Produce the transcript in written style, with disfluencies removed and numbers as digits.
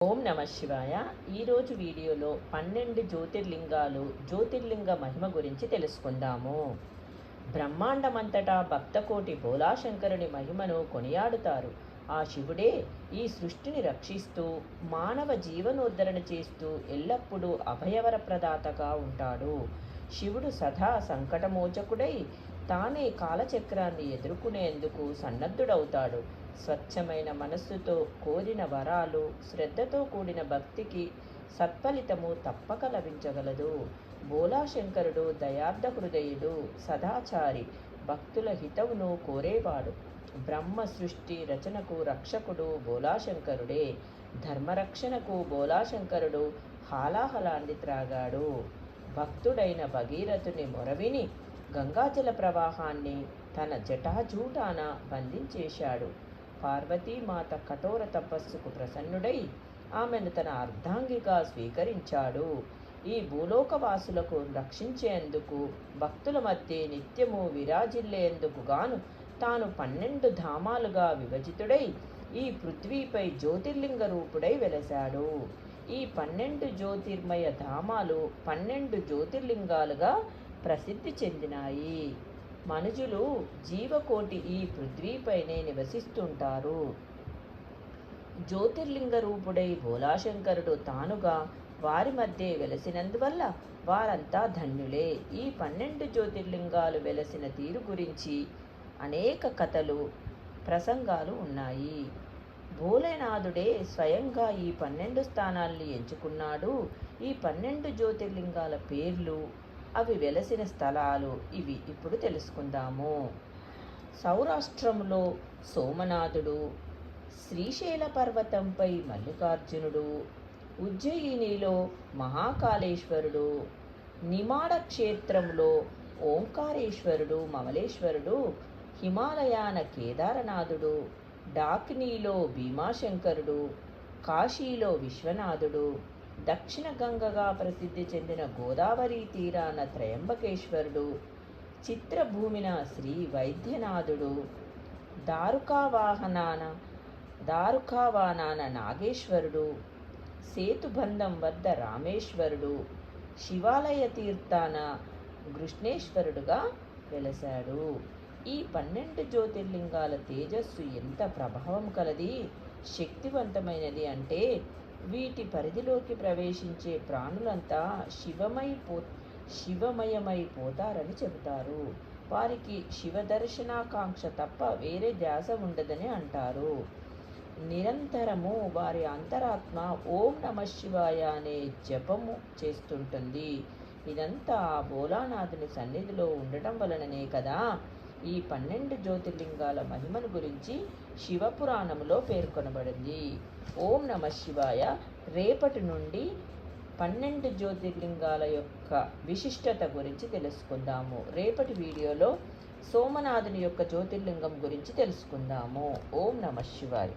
ఓం నమ శివాయ. ఈరోజు వీడియోలో 12 జ్యోతిర్లింగాలు, జ్యోతిర్లింగ మహిమ గురించి తెలుసుకుందాము. బ్రహ్మాండమంతటా భక్తకోటి భోలాశంకరుని మహిమను కొనియాడుతారు. ఆ శివుడే ఈ సృష్టిని రక్షిస్తూ, మానవ జీవనోద్ధరణ చేస్తూ ఎల్లప్పుడూ అభయవరప్రదాతగా ఉంటాడు. శివుడు సదా సంకటమోచకుడై తానే కాలచక్రాన్ని ఎదుర్కొనేందుకు సన్నద్ధుడవుతాడు. స్వచ్ఛమైన మనస్సుతో కోరిన వరాలు, శ్రద్ధతో కూడిన భక్తికి సత్ఫలితము తప్పక లభించగలదు. భోలాశంకరుడు దయార్థ హృదయుడు, సదాచారి, భక్తుల హితవును కోరేవాడు. బ్రహ్మ సృష్టి రచనకు రక్షకుడు భోలాశంకరుడే. ధర్మరక్షణకు భోలాశంకరుడు హాలాహలాన్ని త్రాగాడు. భక్తుడైన భగీరథుని మొరవిని గంగాజల ప్రవాహాన్ని తన జటాజూటాన బంధించేశాడు. పార్వతీమాత కఠోర తపస్సుకు ప్రసన్నుడై ఆమెను తన అర్ధాంగిగా స్వీకరించాడు. ఈ భూలోకవాసులకు రక్షించేందుకు, భక్తుల మధ్య నిత్యము విరాజిల్లేందుకు గాను తాను 12 ధామాలుగా విభజితుడై ఈ పృథ్వీపై జ్యోతిర్లింగ రూపుడై వెలశాడు. ఈ 12 జ్యోతిర్మయ ధామాలు 12 జ్యోతిర్లింగాలుగా ప్రసిద్ధి చెందినాయి. మనుజులు జీవకోటి ఈ పృథ్వీపైనే నివసిస్తుంటారు. జ్యోతిర్లింగ రూపుడై భోలాశంకరుడు తానుగా వారి మధ్య వెలసినందువల్ల వారంతా ధన్యులే. ఈ 12 జ్యోతిర్లింగాలు వెలసిన తీరు గురించి అనేక కథలు, ప్రసంగాలు ఉన్నాయి. భోలేనాథుడే స్వయంగా ఈ 12 స్థానాల్ని ఎంచుకున్నాడు. ఈ 12 జ్యోతిర్లింగాల పేర్లు, అవి వెలసిన స్థలాలు ఇవి ఇప్పుడు తెలుసుకుందాము. సౌరాష్ట్రంలో సోమనాథుడు, శ్రీశైల పర్వతంపై మల్లికార్జునుడు, ఉజ్జయినిలో మహాకాళేశ్వరుడు, నిమాడ క్షేత్రంలో ఓంకారేశ్వరుడు మమలేశ్వరుడు, హిమాలయాన కేదారనాథుడు, డాకినీలో భీమాశంకరుడు, కాశీలో విశ్వనాథుడు, దక్షిణ గంగగా ప్రసిద్ధి చెందిన గోదావరి తీరాన త్రయంబకేశ్వరుడు, చిత్రభూమిన శ్రీ వైద్యనాథుడు, దారుకావానాన నాగేశ్వరుడు, సేతుబంధం వద్ద రామేశ్వరుడు, శివాలయ తీర్థాన కృష్ణేశ్వరుడుగా వెలశాడు. ఈ 12 జ్యోతిర్లింగాల తేజస్సు ఎంత ప్రభావం కలది, శక్తివంతమైనది అంటే వీటి పరిధిలోకి ప్రవేశించే ప్రాణులంతా శివమయమైపోతారని చెబుతారు. వారికి శివదర్శనాకాంక్ష తప్ప వేరే ధ్యాస ఉండదని అంటారు. నిరంతరము వారి అంతరాత్మ ఓం నమ శివాయ అనే జపము చేస్తుంటుంది. ఇదంతా ఆ భోలానాథుని సన్నిధిలో ఉండటం వలననే కదా. ఈ 12 జ్యోతిర్లింగాల మహిమను గురించి శివపురాణములో పేర్కొనబడింది. ఓం నమ శివాయ. రేపటి నుండి 12 జ్యోతిర్లింగాల యొక్క విశిష్టత గురించి తెలుసుకుందాము. రేపటి వీడియోలో సోమనాథుని యొక్క జ్యోతిర్లింగం గురించి తెలుసుకుందాము. ఓం నమ శివాయ.